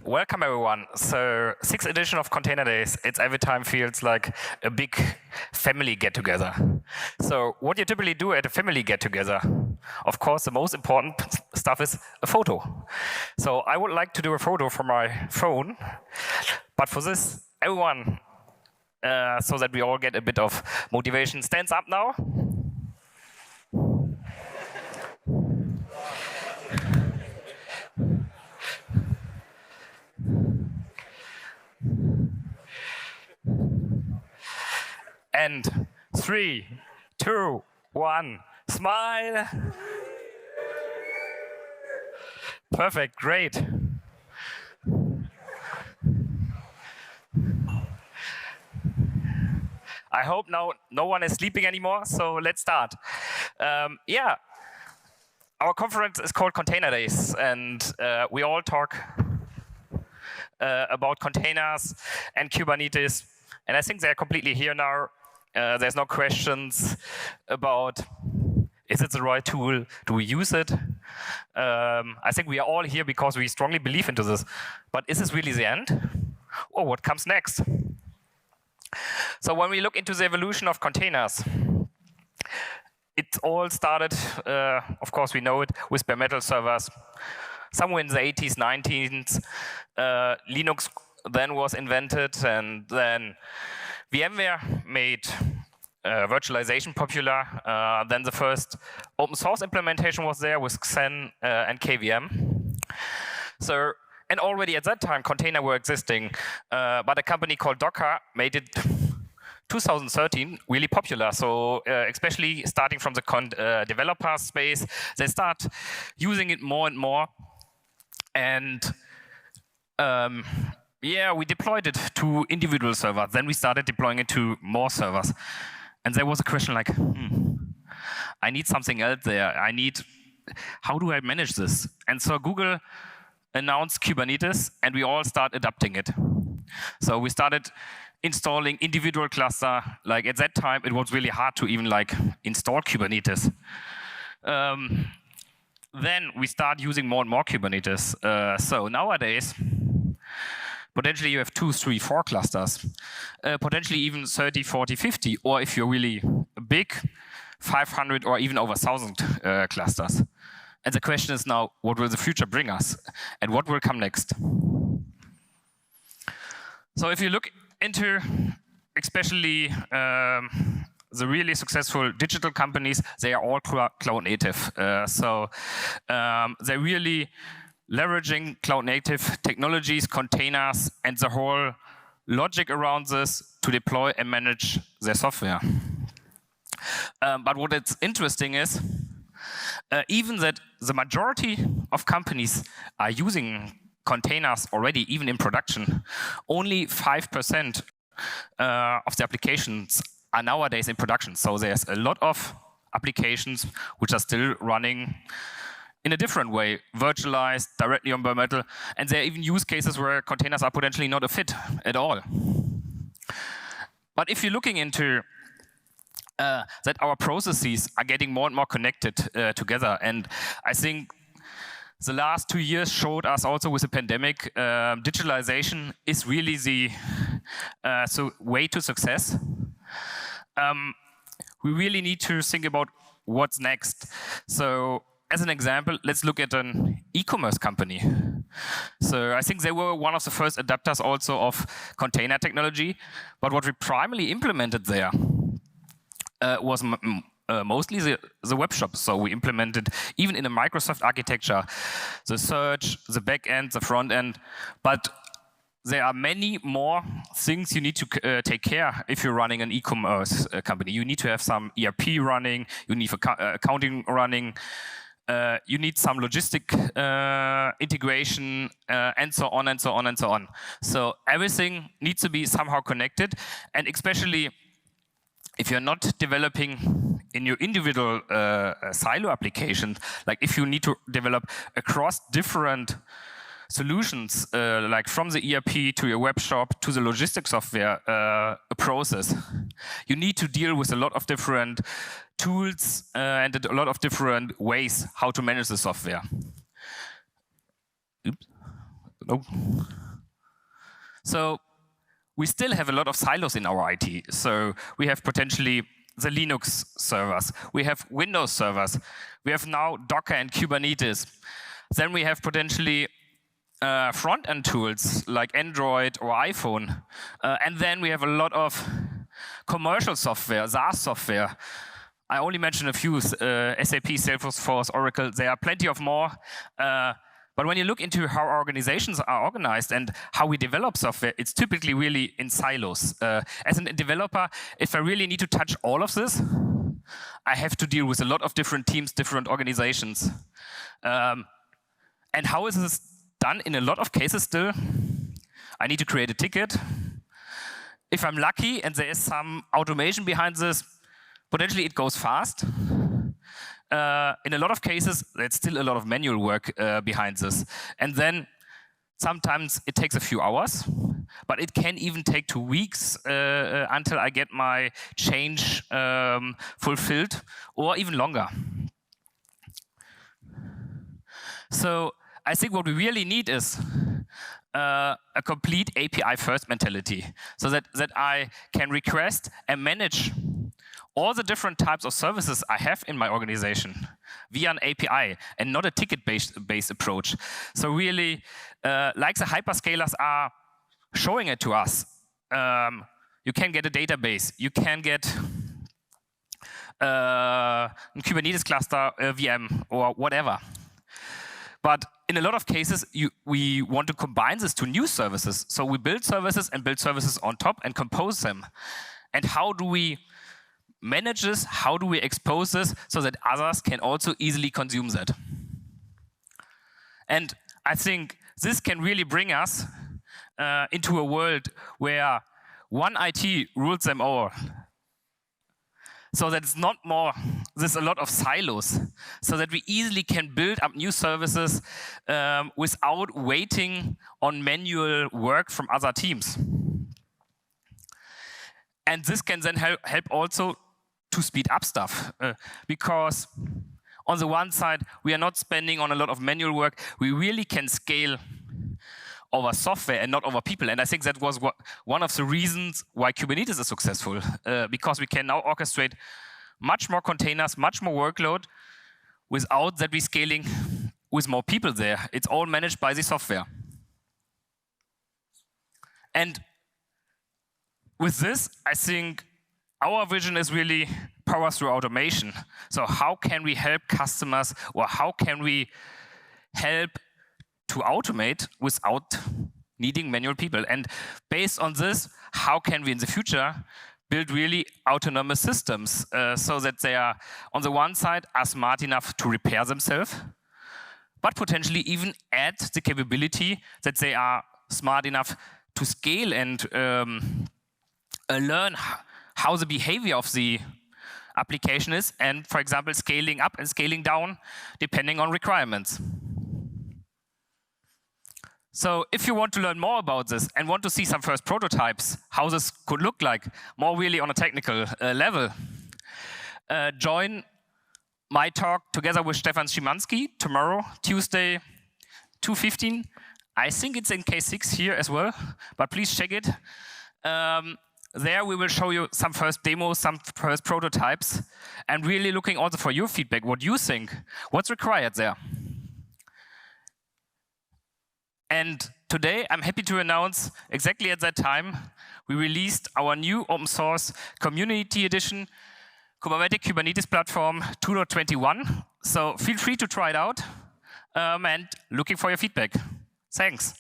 Welcome everyone. So 6th edition of Container Days. It's every time feels like a big family get-together. So what you typically do at a family get-together, of course, the most important stuff is a photo. So I would like to do a photo from my phone, but for this, everyone, so that we all get a bit of motivation, stands up now. And 3, 2, 1, smile. Perfect, great. I hope now no one is sleeping anymore, so let's start. Yeah, our conference is called Container Days, and we all talk about containers and Kubernetes, and I think they're completely here now. There's no questions about, is it the right tool? Do we use it? I think we are all here because we strongly believe into this. But is this really the end? Or what comes next? So when we look into the evolution of containers, it all started, of course we know it, with bare metal servers. Somewhere in the 80s, 90s, Linux then was invented, and then VMware made virtualization popular. Then the first open source implementation was there with Xen and KVM. So, and already at that time, containers were existing, but a company called Docker made it 2013 really popular. So especially starting from the developer space, they start using it more and more. And yeah, we deployed it to individual servers. Then we started deploying it to more servers. And there was a question like, I need something else there. How do I manage this? And so Google announced Kubernetes, and we all start adopting it. So we started installing individual cluster. Like at that time, it was really hard to even like install Kubernetes. Then we start using more and more Kubernetes. So nowadays, potentially you have 2, 3, 4 clusters, potentially even 30, 40, 50, or if you're really big, 500 or even over 1,000 clusters. And the question is now, what will the future bring us? And what will come next? So if you look into especially the really successful digital companies, they are all cloud native. So they're really leveraging cloud native technologies, containers, and the whole logic around this to deploy and manage their software. But what is interesting is, even that the majority of companies are using containers already, even in production, only 5% of the applications are nowadays in production. So there's a lot of applications which are still running in a different way, virtualized, directly on bare metal, and there are even use cases where containers are potentially not a fit at all. But if you're looking into that our processes are getting more and more connected together, and I think the last 2 years showed us also with the pandemic, digitalization is really the way to success. We really need to think about what's next. So as an example, let's look at an e-commerce company. So I think they were one of the first adapters also of container technology, but what we primarily implemented there was mostly the web shop. So we implemented, even in a Microsoft architecture, the search, the back end, the front end, but there are many more things you need to take care if you're running an e-commerce company. You need to have some ERP running, you need accounting running, you need some logistic integration, and so on and so on and so on. So everything needs to be somehow connected, and especially if you're not developing in your individual silo applications, like if you need to develop across different solutions, like from the ERP to your web shop to the logistics software process, you need to deal with a lot of different tools and a lot of different ways how to manage the software. Oops. no. So we still have a lot of silos in our IT. So we have potentially the Linux servers. We have Windows servers. We have now Docker and Kubernetes. Then we have potentially front-end tools like Android or iPhone. And then we have a lot of commercial software, SaaS software. I only mentioned a few, SAP, Salesforce, Oracle. There are plenty of more. But when you look into how organizations are organized and how we develop software, it's typically really in silos. As a developer, if I really need to touch all of this, I have to deal with a lot of different teams, different organizations. And how is this done in a lot of cases still? I need to create a ticket. If I'm lucky and there is some automation behind this, potentially it goes fast. In a lot of cases, there's still a lot of manual work behind this. And then sometimes it takes a few hours, but it can even take 2 weeks until I get my change fulfilled, or even longer. So I think what we really need is a complete API-first mentality, so that I can request and manage all the different types of services I have in my organization via an API and not a ticket-based approach. So really, like the hyperscalers are showing it to us, you can get a database, you can get a Kubernetes cluster, a VM, or whatever. But in a lot of cases, we want to combine this to new services. So we build services and build services on top and compose them. And how do we manage this? How do we expose this so that others can also easily consume that? And I think this can really bring us into a world where one IT rules them all. So that it's not more, there's a lot of silos, so that we easily can build up new services without waiting on manual work from other teams. And this can then help also to speed up stuff, because on the one side, we are not spending on a lot of manual work. We really can scale over software and not over people. And I think that was one of the reasons why Kubernetes is successful, because we can now orchestrate much more containers, much more workload, without that we scaling with more people there. It's all managed by the software. And with this, I think our vision is really power through automation. So how can we help customers, or how can we help to automate without needing manual people? And based on this, how can we in the future build really autonomous systems so that they are, on the one side, are smart enough to repair themselves, but potentially even add the capability that they are smart enough to scale and learn how the behavior of the application is, and, for example, scaling up and scaling down depending on requirements. So if you want to learn more about this and want to see some first prototypes, how this could look like, more really on a technical level, join my talk together with Stefan Szymanski tomorrow, Tuesday, 2:15. I think it's in K6 here as well, but please check it. There we will show you some first demos, some first prototypes, and really looking also for your feedback, what you think, what's required there. And today I'm happy to announce, exactly at that time, we released our new open source community edition, Kubermatic Kubernetes platform 2.21. So feel free to try it out, and looking for your feedback. Thanks.